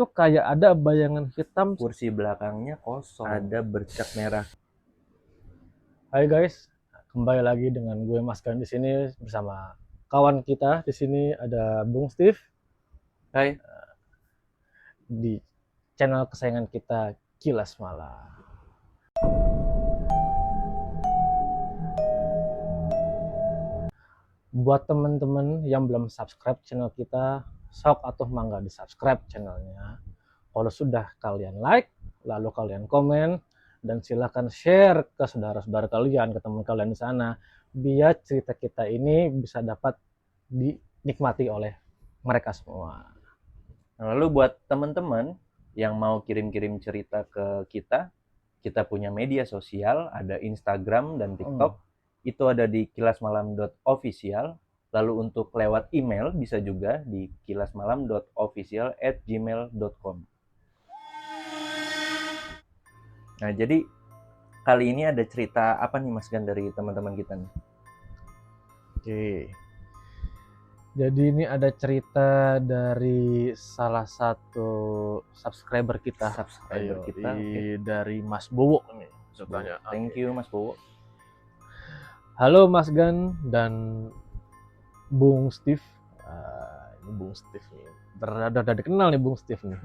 itu kayak ada bayangan hitam. Kursi belakangnya kosong. Ada bercak merah. Hai guys, kembali lagi dengan gue Mas Gan di sini bersama kawan kita. Di sini ada Bung Steve. Hai. Di channel kesayangan kita Kilas Malam. Buat teman-teman yang belum subscribe channel kita, sok atau mangga di subscribe channelnya. Kalau sudah kalian like, lalu kalian komen, dan silahkan share ke saudara-saudara kalian, ke teman kalian di sana, biar cerita kita ini bisa dapat dinikmati oleh mereka semua. Lalu buat teman-teman yang mau kirim-kirim cerita ke kita punya media sosial, ada Instagram dan TikTok. Itu ada di kilasmalam.official. Lalu untuk lewat email bisa juga di kilasmalam.official@gmail.com. Nah, jadi kali ini ada cerita apa nih Mas Gan dari teman-teman kita nih? Oke. Jadi ini ada cerita dari salah satu subscriber kita. Dari Mas Bowo nih. Ceritanya. Thank you Mas Bowo. Halo Mas Gan dan Bung Steve. Ini Bung Steve nih. Udah dikenal nih Bung Steve nih.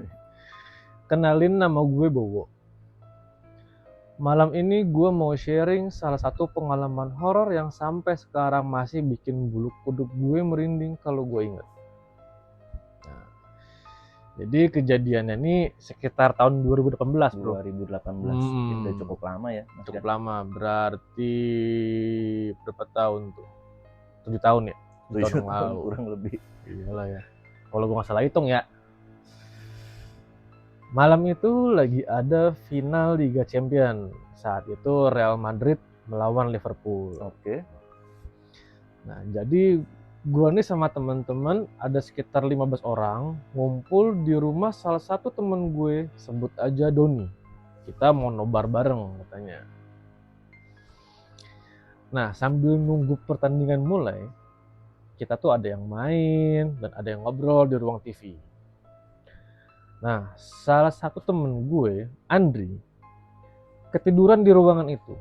Kenalin, nama gue Bowo. Malam ini gue mau sharing salah satu pengalaman horor yang sampai sekarang masih bikin bulu kuduk gue merinding kalau gue inget. Nah, jadi kejadiannya ini sekitar tahun 2018 bro. 2018. Itu cukup lama ya Mas Cukup Gan? lama, berarti berapa tahun tuh? 7 tahun ya? 7 tahun kurang lebih. Iyalah ya, kalau gue nggak salah hitung ya. Malam itu lagi ada final Liga Champions. Saat itu Real Madrid melawan Liverpool. Oke. Nah, jadi gua nih sama teman-teman ada sekitar 15 orang ngumpul di rumah salah satu temen gue, sebut aja Doni. Kita mau nobar bareng katanya. Nah, sambil nunggu pertandingan mulai, kita tuh ada yang main dan ada yang ngobrol di ruang TV. Nah, salah satu temen gue, Andri, ketiduran di ruangan itu.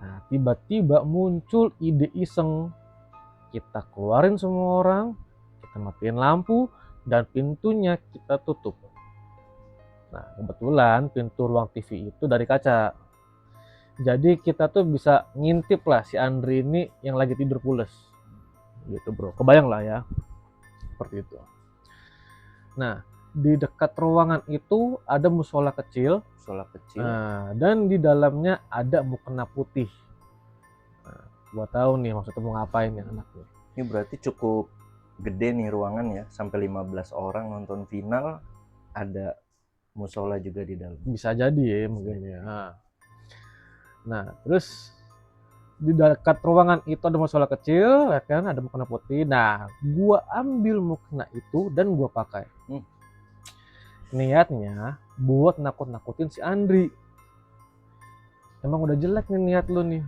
Nah, tiba-tiba muncul ide iseng. Kita keluarin semua orang, kita matiin lampu, dan pintunya kita tutup. Nah, kebetulan pintu ruang TV itu dari kaca. Jadi kita tuh bisa ngintip lah si Andri ini yang lagi tidur pules. Gitu bro, kebayang lah ya. Seperti itu. Nah, di dekat ruangan itu ada musola kecil. Nah, dan di dalamnya ada mukena putih. Nah, gua tahu nih maksudnya mau ngapain ya anaknya. Ini berarti cukup gede nih ruangan ya, sampai 15 orang nonton final, ada musola juga di dalam. Bisa jadi ya mungkin ya. Nah, terus di dekat ruangan itu ada musola kecil, ya kan, ada mukena putih. Nah, gua ambil mukena itu dan gua pakai. Niatnya buat nakut-nakutin si Andri. Emang udah jelek nih niat lu nih.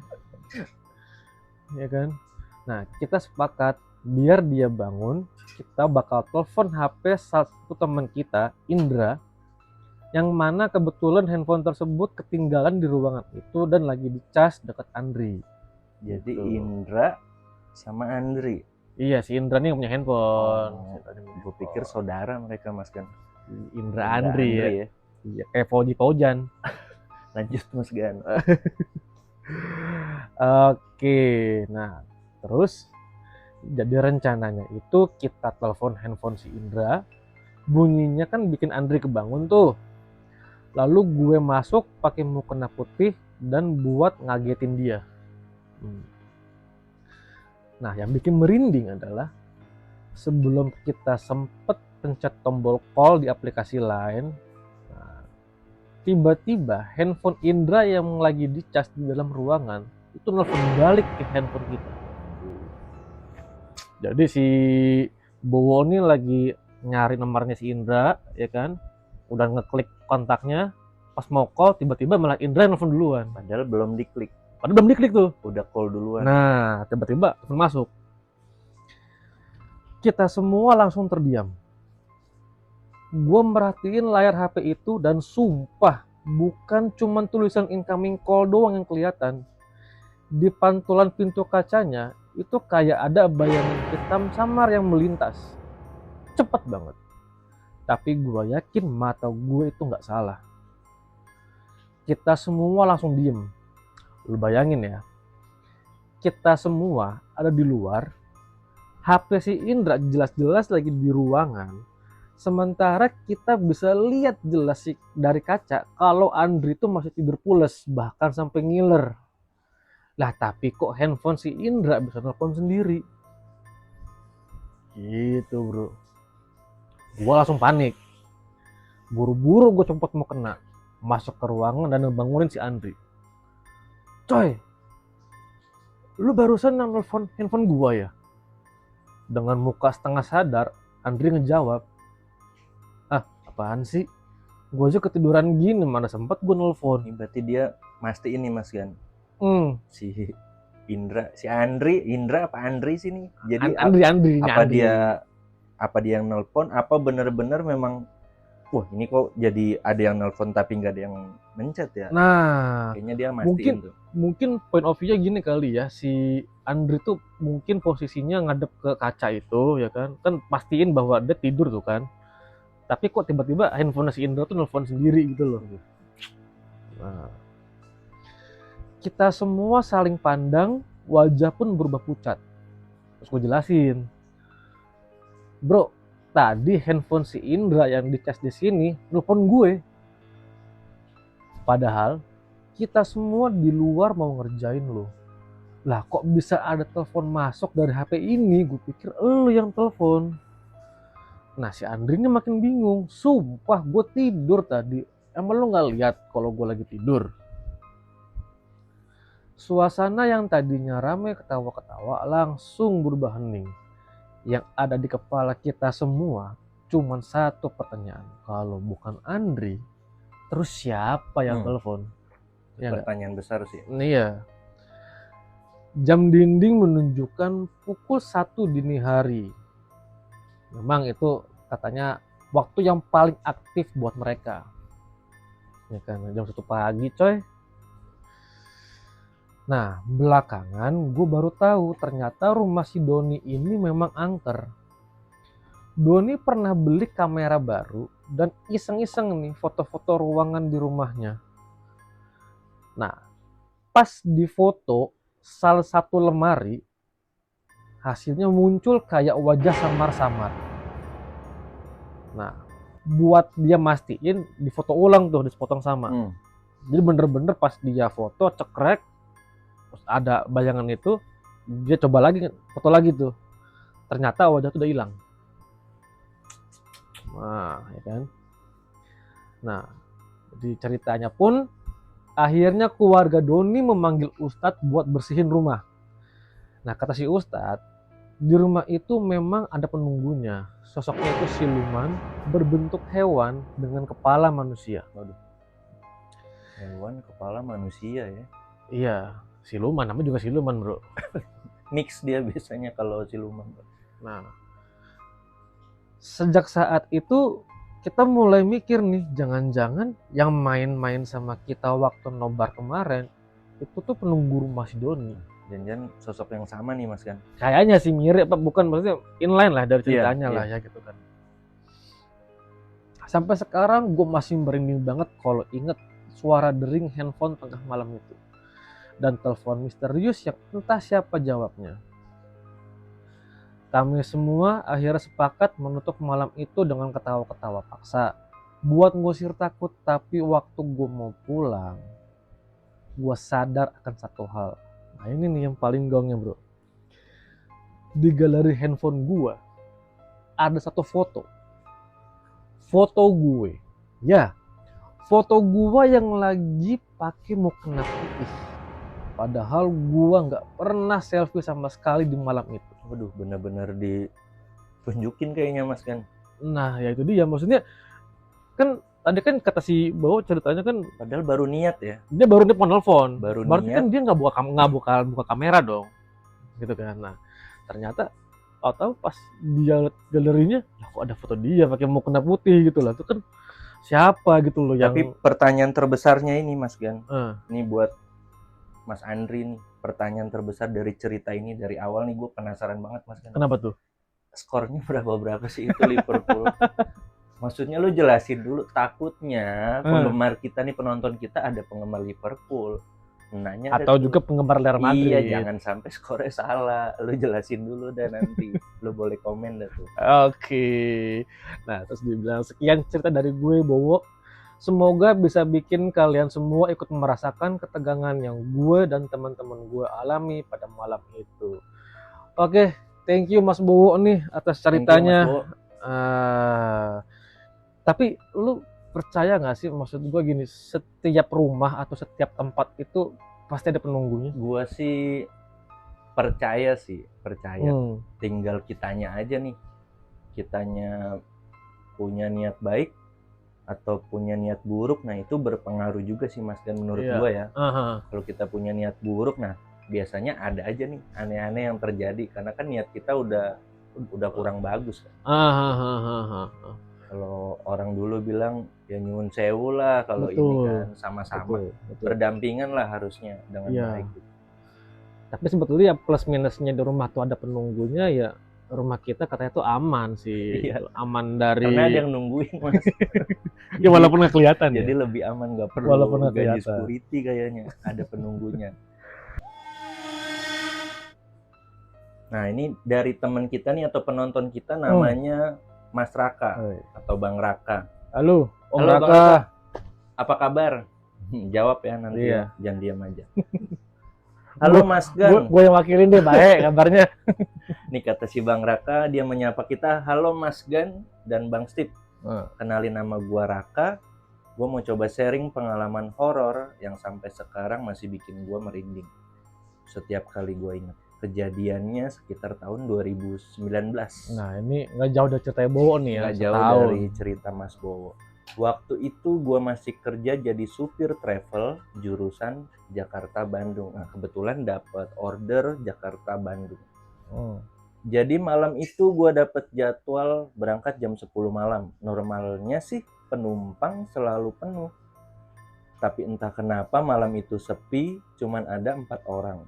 Ya kan? Nah, kita sepakat biar dia bangun, kita bakal telepon HP satu teman kita, Indra, yang mana kebetulan handphone tersebut ketinggalan di ruangan itu dan lagi dicas dekat Andri. Jadi gitu. Indra sama Andri. Iya, si Indra nih yang punya handphone. Gue pikir saudara mereka Mas Gan. Indra Andri ya. Iya, kayak Fauji-Faujan. Lanjut Mas Gan. Oke, nah terus jadi rencananya itu kita telepon handphone si Indra, bunyinya kan bikin Andri kebangun tuh. Lalu gue masuk pakai mukena putih dan buat ngagetin dia. Nah, yang bikin merinding adalah sebelum kita sempet pencet tombol call di aplikasi lain, nah, tiba-tiba handphone Indra yang lagi dicas di dalam ruangan itu nelfon balik ke handphone kita. Jadi si Bowo ini lagi nyari nomornya si Indra, ya kan? Udah ngeklik kontaknya, pas mau call tiba-tiba malah Indra nelfon duluan. Padahal belum diklik. Padahal belum diklik tuh. Udah call duluan. Nah, tiba-tiba telepon masuk. Kita semua langsung terdiam. Gue merhatiin layar HP itu dan sumpah bukan cuman tulisan incoming call doang yang kelihatan. Di pantulan pintu kacanya itu kayak ada bayangan hitam samar yang melintas. Cepet banget. Tapi gue yakin mata gue itu nggak salah. Kita semua langsung diem. Lu bayangin ya, kita semua ada di luar, HP si Indra jelas-jelas lagi di ruangan, sementara kita bisa lihat jelas sih dari kaca kalau Andri itu masih tidur pules, bahkan sampai ngiler. Lah tapi kok handphone si Indra bisa telepon sendiri? Gitu bro. Gue langsung panik. Buru-buru gue copot mau kena, masuk ke ruangan dan ngebangunin si Andri. Coy, lu barusan nelfon handphone gua ya? Dengan muka setengah sadar, Andri ngejawab, ah apaan sih? Gua aja ketiduran gini, mana sempat gua nelfon. Ini berarti dia mastiin nih Mas Gan. Si Indra apa Andri sih nih? Jadi Andri. apa dia yang nelpon? Apa bener-bener memang wah ini kok jadi ada yang nelpon tapi nggak ada yang mencet ya? Nah, kayaknya dia mastiin tuh. Mungkin point of view-nya gini kali ya, si Andri tuh mungkin posisinya ngadep ke kaca itu ya kan pastiin bahwa dia tidur tuh kan, tapi kok tiba-tiba handphone si Indra tuh nelfon sendiri gitu loh. Nah, kita semua saling pandang, wajah pun berubah pucat. Terus gue jelasin, bro, tadi handphone si Indra yang dicas di sini nelfon gue. Padahal kita semua di luar mau ngerjain lo. Lah kok bisa ada telepon masuk dari HP ini? Gue pikir lo yang telepon. Nah si Andri ini makin bingung. Sumpah gue tidur tadi. Emang lo gak lihat kalau gue lagi tidur? Suasana yang tadinya ramai ketawa-ketawa langsung berubah hening. Yang ada di kepala kita semua cuman satu pertanyaan. Kalau bukan Andri, terus siapa yang telepon? Ya pertanyaan besar sih. Iya. Jam dinding menunjukkan pukul 1 dini hari. Memang itu katanya waktu yang paling aktif buat mereka. Ya kan, jam 1 pagi coy. Nah, belakangan gue baru tahu ternyata rumah si Doni ini memang angker. Doni pernah beli kamera baru dan iseng-iseng nih foto-foto ruangan di rumahnya. Nah, pas di foto salah satu lemari, hasilnya muncul kayak wajah samar-samar. Nah, buat dia mastiin di foto ulang tuh, dipotong sama. Jadi bener-bener pas dia foto cekrek, terus ada bayangan itu, dia coba lagi foto lagi tuh, ternyata wajah itu udah hilang. Nah, ya kan. Nah, di ceritanya pun akhirnya keluarga Doni memanggil Ustadz buat bersihin rumah. Nah, kata si Ustadz, di rumah itu memang ada penunggunya. Sosoknya itu siluman berbentuk hewan dengan kepala manusia. Waduh. Hewan kepala manusia ya? Iya, siluman, namanya juga siluman bro. Mix dia biasanya kalau siluman. Nah, sejak saat itu kita mulai mikir nih, jangan-jangan yang main-main sama kita waktu nobar kemarin itu tuh penunggu rumah si Doni. Jangan-jangan sosok yang sama nih Mas kan? Kayaknya sih mirip, bukan maksudnya inline lah dari ceritanya lah ya gitu kan. Sampai sekarang gue masih merinding banget kalau inget suara dering handphone tengah malam itu dan telepon misterius yang entah siapa jawabnya. Kami semua akhirnya sepakat menutup malam itu dengan ketawa-ketawa paksa buat ngusir takut. Tapi waktu gue mau pulang, gue sadar akan satu hal. Nah ini nih yang paling gongnya bro. Di galeri handphone gue ada satu foto. Foto gue. Ya, foto gue yang lagi pakai mukena putih. Padahal gue nggak pernah selfie sama sekali di malam itu. Waduh, benar-benar ditunjukin kayaknya Mas kan. Nah, ya itu dia. Maksudnya kan tadi kan kata si Bawo ceritanya kan padahal baru niat ya. Dia baru nelfon. Baru berarti niat. Kan dia nggak buka kamera dong. Gitu kan. Nah, ternyata atau pas dia liat galerinya, lah kok ada foto dia pakai mukena putih gitu lah. Itu kan siapa gitu loh yang Tapi pertanyaan terbesarnya ini Mas Gan, eh, ini buat Mas Andri nih, pertanyaan terbesar dari cerita ini dari awal nih, gue penasaran banget Mas Gan. kenapa tuh? Skornya berapa sih itu Liverpool? Maksudnya lu jelasin dulu, takutnya penggemar kita nih, penonton kita ada penggemar Liverpool. Nanya Atau tuh. juga penggemar Real Madrid. Iya, jangan sampai skornya salah. Lu jelasin dulu dah nanti. Lu boleh komen dah tuh. Oke. Nah, terus dibilang sekian cerita dari gue Bowo. Semoga bisa bikin kalian semua ikut merasakan ketegangan yang gue dan teman-teman gue alami pada malam itu. Oke, thank you Mas Bowo nih atas ceritanya. Tapi lu percaya nggak sih, maksud gue gini, setiap rumah atau setiap tempat itu pasti ada penunggunya? Gue sih percaya. Tinggal kitanya aja nih. Kitanya punya niat baik atau punya niat buruk, nah itu berpengaruh juga sih Mas, dan menurut gue ya. Kalau kita punya niat buruk, nah biasanya ada aja nih aneh-aneh yang terjadi karena kan niat kita udah kurang bagus kan. Kalau orang dulu bilang ya nyuwun sewu lah, kalau ini kan sama-sama berdampingan lah harusnya dengan baik gitu. Tapi sebetulnya plus minusnya di rumah tuh ada penunggunya ya, rumah kita katanya tuh aman sih. Iya. Aman dari Karena ada yang nungguin Mas. ya walaupun nggak kelihatan Jadi ya. lebih aman, nggak perlu Walaupun nggak gaji kelihatan. security kayaknya, ada penunggunya. Nah ini dari teman kita nih atau penonton kita namanya Mas Raka atau Bang Raka. Halo, Om Halo Raka. Bang Raka. Apa kabar? Jawab ya nanti. Iya. Jangan diam aja. Halo Mas Gan. Gue yang wakilin deh, baik kabarnya. Nih kata si Bang Raka, dia menyapa kita, halo Mas Gan dan Bang Steve. Kenalin, nama gua Raka. Gua mau coba sharing pengalaman horor yang sampai sekarang masih bikin gua merinding. Setiap kali gua ingat. Kejadiannya sekitar tahun 2019. Nah ini nggak jauh dari cerita Bowo nih ya. Nggak jauh dari cerita Mas Bowo. Waktu itu gue masih kerja jadi supir travel jurusan Jakarta-Bandung. Nah kebetulan dapat order Jakarta-Bandung. Jadi malam itu gue dapat jadwal berangkat jam 10 malam. Normalnya sih penumpang selalu penuh. Tapi entah kenapa malam itu sepi, cuman ada 4 orang.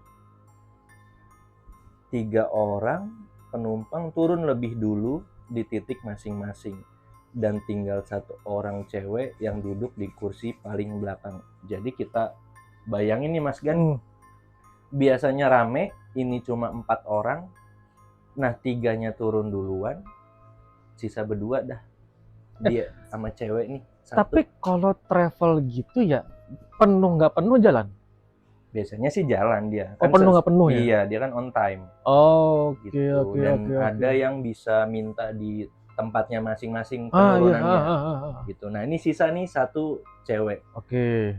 3 orang penumpang turun lebih dulu di titik masing-masing. Dan tinggal 1 orang cewek yang duduk di kursi paling belakang. Jadi kita bayangin nih Mas Gan, biasanya rame, ini cuma 4 orang. Nah 3-nya turun duluan, sisa berdua dah. Dia sama cewek nih. 1. Tapi kalau travel gitu ya, penuh nggak penuh jalan? Biasanya sih jalan dia. Oh kan penuh nggak penuh ya? Iya, dia kan on time. Oh gitu. Oke. Dan ada yang bisa minta di tempatnya masing-masing penurunannya. Gitu. Nah ini sisa nih 1 cewek. Oke.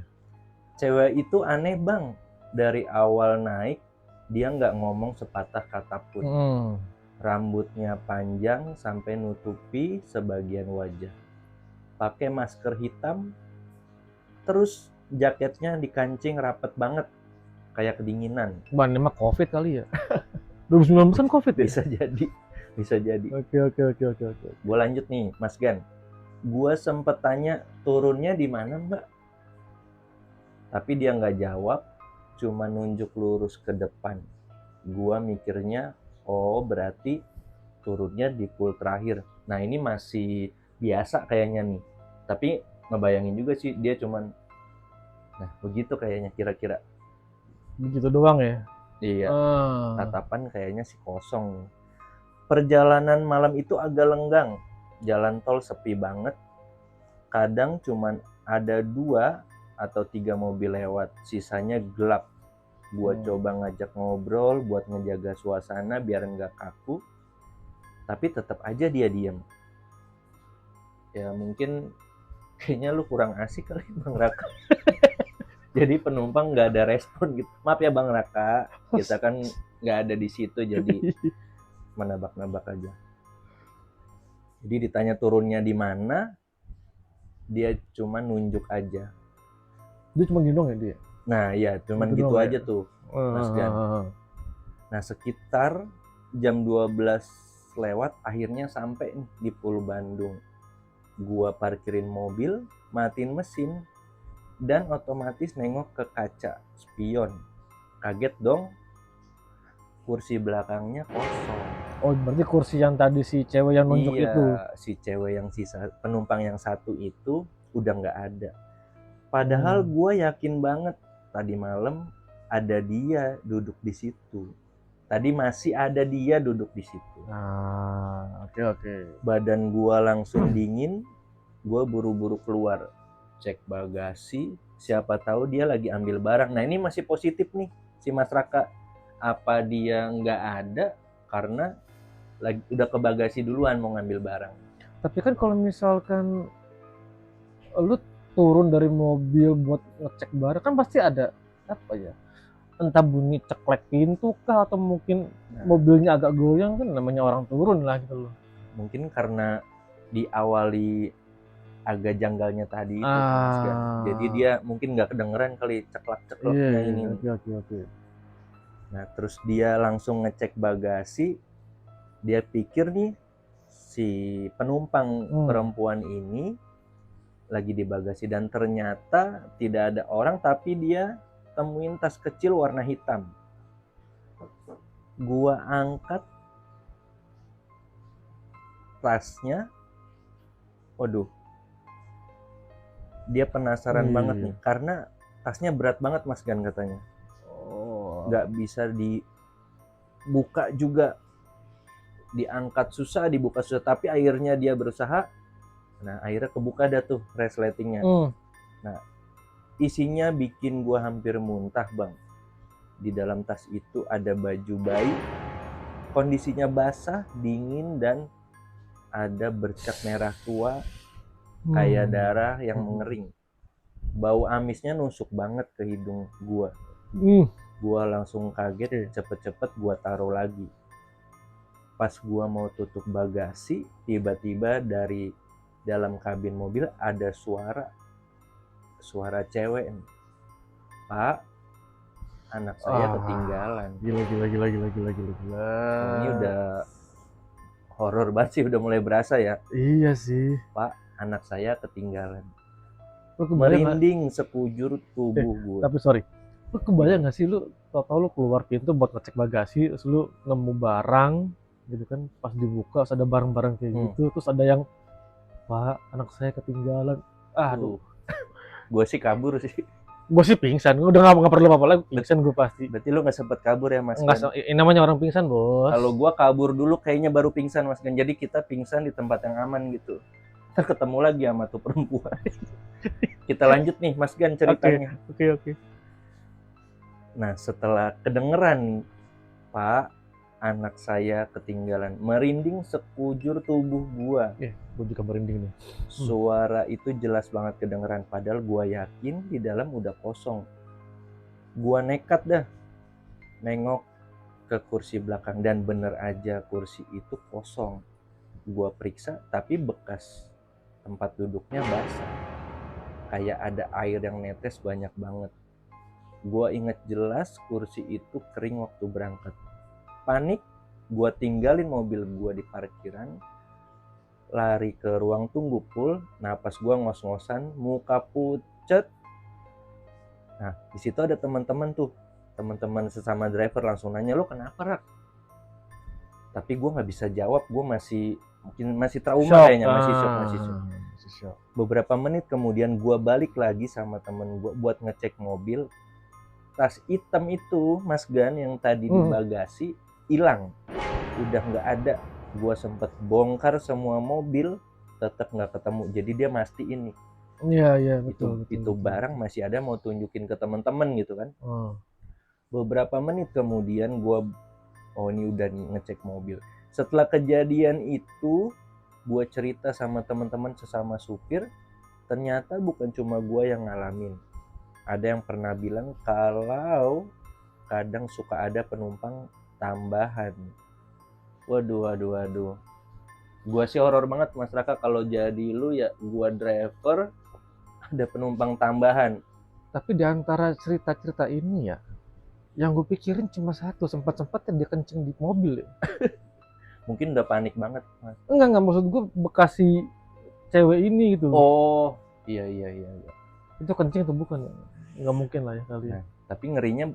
Cewek itu aneh Bang. Dari awal naik dia nggak ngomong sepatah kata pun. Rambutnya panjang sampai nutupi sebagian wajah. Pakai masker hitam. Terus jaketnya dikancing rapet banget. Kayak kedinginan. Ini mah COVID kali ya. 2019 kan COVID ya? Bisa jadi. Oke. Gue lanjut nih, Mas Gan. Gue sempet tanya turunnya di mana Mbak? Tapi dia nggak jawab, cuma nunjuk lurus ke depan. Gue mikirnya, oh berarti turunnya di pool terakhir. Nah ini masih biasa kayaknya nih. Tapi ngebayangin juga sih dia cuman, nah begitu kayaknya kira-kira. Begitu doang ya? Iya. Tatapan kayaknya sih kosong. Perjalanan malam itu agak lenggang. Jalan tol sepi banget. Kadang cuman ada 2 atau 3 mobil lewat. Sisanya gelap. Gua coba ngajak ngobrol buat ngejaga suasana biar nggak kaku. Tapi tetap aja dia diem. Ya mungkin kayaknya lu kurang asik kali Bang Raka. Jadi penumpang nggak ada respon gitu. Maaf ya Bang Raka, kita kan nggak ada di situ jadi menebak-nebak aja. Jadi ditanya turunnya di mana, dia cuma nunjuk aja. Dia cuma gendong ya dia? Nah ya cuman gitu aja tuh Mas Gan. Nah sekitar jam 12 lewat akhirnya sampai nih di Pulau Bandung. Gua parkirin mobil, matiin mesin, dan otomatis nengok ke kaca spion. Kaget dong, kursi belakangnya kosong. Oh, berarti kursi yang tadi si cewek yang nunjuk Iya, itu. si cewek yang sisa penumpang yang satu itu udah nggak ada. Padahal gue yakin banget tadi malam ada dia duduk di situ. Tadi masih ada dia duduk di situ. Nah, oke. Badan gue langsung dingin, gue buru-buru keluar, cek bagasi, siapa tahu dia lagi ambil barang. Nah ini masih positif nih si Mas Raka. Apa dia nggak ada karena lagi udah ke bagasi duluan mau ngambil barang. Tapi kan kalau misalkan lu turun dari mobil buat ngecek barang kan pasti ada apa ya? Entah bunyi ceklek pintu kah atau mungkin mobilnya agak goyang, kan namanya orang turun lah gitu loh. Mungkin karena diawali agak janggalnya tadi itu Mas Gan. Jadi dia mungkin nggak kedengeran kali ceklek-cekleknya ini. Oke. Nah terus dia langsung ngecek bagasi, dia pikir nih si penumpang perempuan ini lagi di bagasi, dan ternyata tidak ada orang, tapi dia temuin tas kecil warna hitam. Gua angkat tasnya, waduh, dia penasaran banget nih karena tasnya berat banget Mas Gan katanya. Nggak bisa dibuka juga, diangkat susah, dibuka susah, tapi akhirnya dia berusaha. Nah akhirnya kebuka dah tuh resletingnya. Nah isinya bikin gua hampir muntah bang. Di dalam tas itu ada baju bayi, kondisinya basah, dingin, dan ada bercak merah tua kayak darah yang mengering. Bau amisnya nusuk banget ke hidung gua. Gua langsung kaget, cepet-cepet gua taruh lagi. Pas gua mau tutup bagasi, tiba-tiba dari dalam kabin mobil ada suara cewek. Pak, anak saya ketinggalan. Gila. Ini udah horor banget sih, udah mulai berasa ya. Iya sih. Pak, anak saya ketinggalan. Merinding sekujur tubuh gue. Tapi sorry, lu kebayang gak sih lu tau lu keluar pintu buat ngecek bagasi, terus lu nemu barang gitu kan, pas dibuka terus ada barang-barang kayak gitu, terus ada yang, Pak, anak saya ketinggalan. Aduh. Gue sih kabur sih. Gue sih pingsan, udah gak perlu apa-apa lagi, pingsan gue pasti. Berarti lu gak sempet kabur ya Mas? Enggak, ini namanya orang pingsan bos. Kalau gue kabur dulu kayaknya baru pingsan Mas Gan. Jadi kita pingsan di tempat yang aman gitu. Kita ketemu lagi sama tuh perempuan. Kita lanjut nih Mas Gan ceritanya. Oke. Nah setelah kedengeran, Pak, anak saya ketinggalan, merinding sekujur tubuh gua. Gua juga merinding nih. Suara itu jelas banget kedengeran, padahal gua yakin di dalam udah kosong. Gua nekat dah nengok ke kursi belakang, dan bener aja kursi itu kosong. Gua periksa, tapi bekas tempat duduknya basah, kayak ada air yang netes banyak banget. Gua inget jelas kursi itu kering waktu berangkat. Panik, gue tinggalin mobil gue di parkiran, lari ke ruang tunggu Pul. Nah pas gue ngos-ngosan, muka pucet. Nah di situ ada teman-teman tuh, teman-teman sesama driver langsung nanya, lo kenapa Rak? Tapi gue nggak bisa jawab, gue masih trauma kayaknya, masih shock. Beberapa menit kemudian gue balik lagi sama temen gue buat ngecek mobil. Tas hitam itu Mas Gan yang tadi di bagasi hilang, udah nggak ada. Gua sempet bongkar semua mobil, tetap nggak ketemu. Jadi dia mastiin nih. Iya betul. Itu barang masih ada, mau tunjukin ke teman-teman gitu kan. Beberapa menit kemudian gua, ini udah nih ngecek mobil. Setelah kejadian itu, gua cerita sama teman-teman sesama supir. Ternyata bukan cuma gua yang ngalamin. Ada yang pernah bilang kalau kadang suka ada penumpang tambahan. Waduh. Gua sih horor banget Mas Raka kalau jadi lu ya, gua driver ada penumpang tambahan. Tapi di antara cerita-cerita ini ya, Yang gue pikirin cuma satu, sempat-sempatnya dia kencing di mobil ya. Mungkin udah panik banget, Mas. Enggak, maksud gue bekasi cewek ini gitu. Oh, iya. Itu kencing atau bukan? Nggak mungkin lah ya kali ya. Nah, tapi ngerinya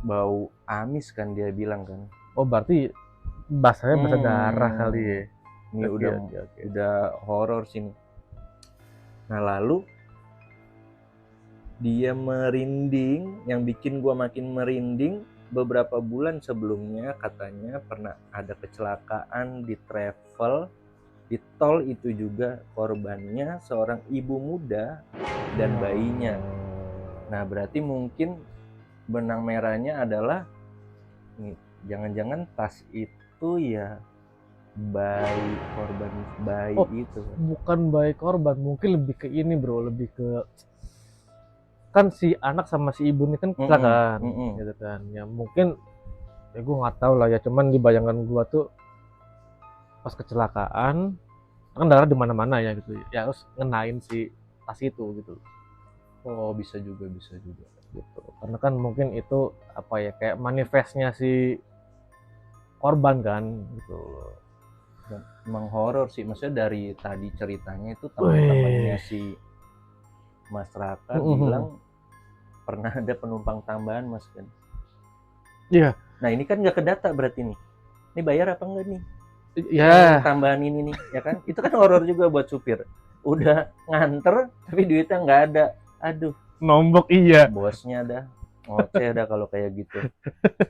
bau amis kan dia bilang kan. Oh berarti bahasanya bahasa darah kali ya. Ini Oke. udah horor sih nih. Nah, lalu dia merinding, yang bikin gua makin merinding, beberapa bulan sebelumnya katanya pernah ada kecelakaan di travel di tol, itu juga korbannya seorang ibu muda dan bayinya. Nah, berarti mungkin benang merahnya adalah nih, jangan-jangan tas itu ya korban bayi itu. Bukan bayi korban, mungkin lebih ke ini bro, lebih ke kan si anak sama si ibu ini kan kecelakaan, gitu kan. Ya mungkin ya gue nggak tahu lah ya, cuman di bayangan gue tuh pas kecelakaan kan darah di mana-mana ya gitu. Ya harus ngenain si tas itu gitu. Oh, bisa juga gitu. Karena kan mungkin itu apa ya, kayak manifestnya si korban kan gitu. Dan emang horor sih, maksudnya dari tadi ceritanya itu teman-temannya si Mas Raka bilang pernah ada penumpang tambahan, Mas kan. Iya. Nah, ini kan nggak kedata berarti nih. Ini bayar apa enggak nih? Ya. Tambahan ini nih, ya kan? Itu kan horor juga buat supir. Udah nganter tapi duitnya nggak ada. Aduh. Nombok iya. Bosnya dah. Ngoceh dah kalau kayak gitu.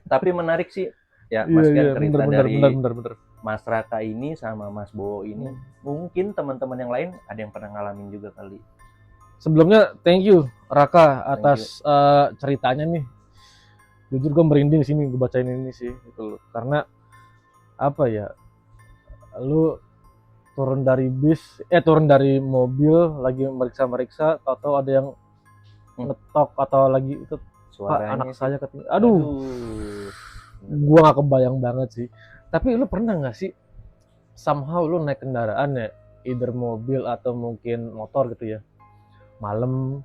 Tapi menarik sih. Ya, Mas kan cerita dari bener. Mas Raka ini sama Mas Bowo ini. Mungkin teman-teman yang lain ada yang pernah ngalamin juga kali. Sebelumnya thank you Raka atas ceritanya nih. Jujur gue merinding sini gue bacain ini sih gitu loh. Karena apa ya, lu turun dari mobil lagi meriksa, tahu-tahu ada yang ngetok atau lagi itu suaranya anak saya ketinggalan. Aduh. Gua gak kebayang banget sih. Tapi lu pernah gak sih somehow lu naik kendaraan ya, either mobil atau mungkin motor gitu ya, malam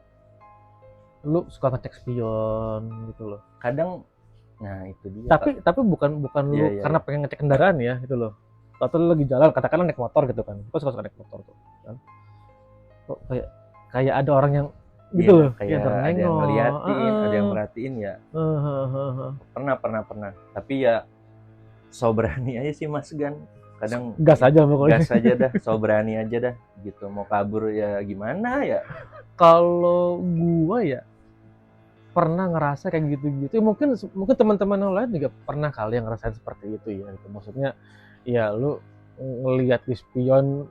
lu suka ngecek spion gitu loh. Kadang, nah itu dia. Tapi bukan lu karena pengen ngecek kendaraan ya gitu loh. Atau lu lagi jalan, katakanlah naik motor gitu kan. Gua suka naik motor tuh kan. Kok kayak ada orang yang gitu loh, kayak ada yang ngeliatin, ada yang merhatiin ya. Pernah. Tapi ya so berani aja sih Mas Gan. Kadang gas aja pokoknya. Gas aja dah, so berani aja dah gitu. Mau kabur ya gimana ya. Kalau gua ya pernah ngerasa kayak gitu-gitu. Mungkin teman-teman yang lain juga pernah kali yang ngerasain seperti itu ya. Gitu. Maksudnya ya lu ngelihat di spion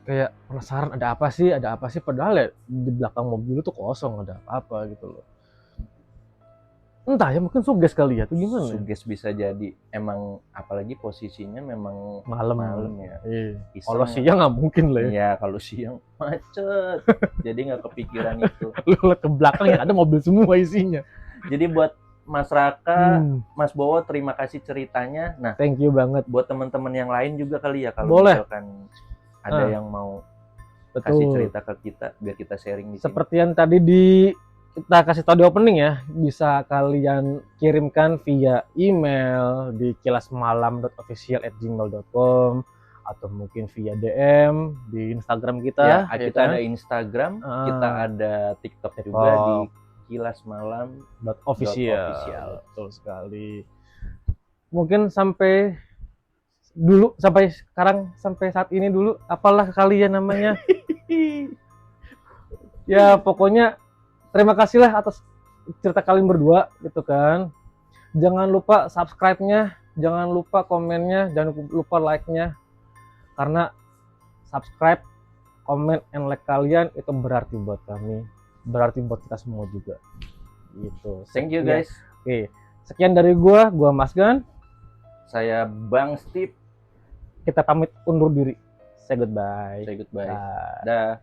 kayak penasaran ada apa sih padahal ya di belakang mobil itu kosong, ada apa gitu loh. Entah ya, mungkin suges kali ya, tuh gimana? Suges bisa jadi, emang apalagi posisinya memang malam ya. Kalau siang nggak mungkin lah ya. Iya, kalau siang macet, jadi nggak kepikiran itu. Lu ke belakang ya ada mobil semua isinya. Jadi buat Mas Raka, Mas Bowo, terima kasih ceritanya. Nah, thank you banget. Buat teman-teman yang lain juga kali ya, kalau misalkan ada yang mau kasih cerita ke kita biar kita sharing di sini. Seperti yang tadi kita kasih tahu di opening ya, bisa kalian kirimkan via email di kilasmalam.official@gmail.com atau mungkin via DM di Instagram kita. Ya, kita ada Instagram, kita ada TikTok juga di kilasmalam.official. Betul sekali. Mungkin sampai sekarang, sampai saat ini dulu, apalah kalian namanya. Ya pokoknya terima kasih lah atas cerita kalian berdua gitu kan. Jangan lupa subscribe-nya, jangan lupa komennya, jangan lupa like-nya. Karena subscribe, komen, and like kalian itu berarti buat kami, berarti buat kita semua juga. Gitu. Thank you guys. Oke. Sekian dari gua Mas Gan. Saya Bang Steve. Kita pamit undur diri. Say goodbye. Dah.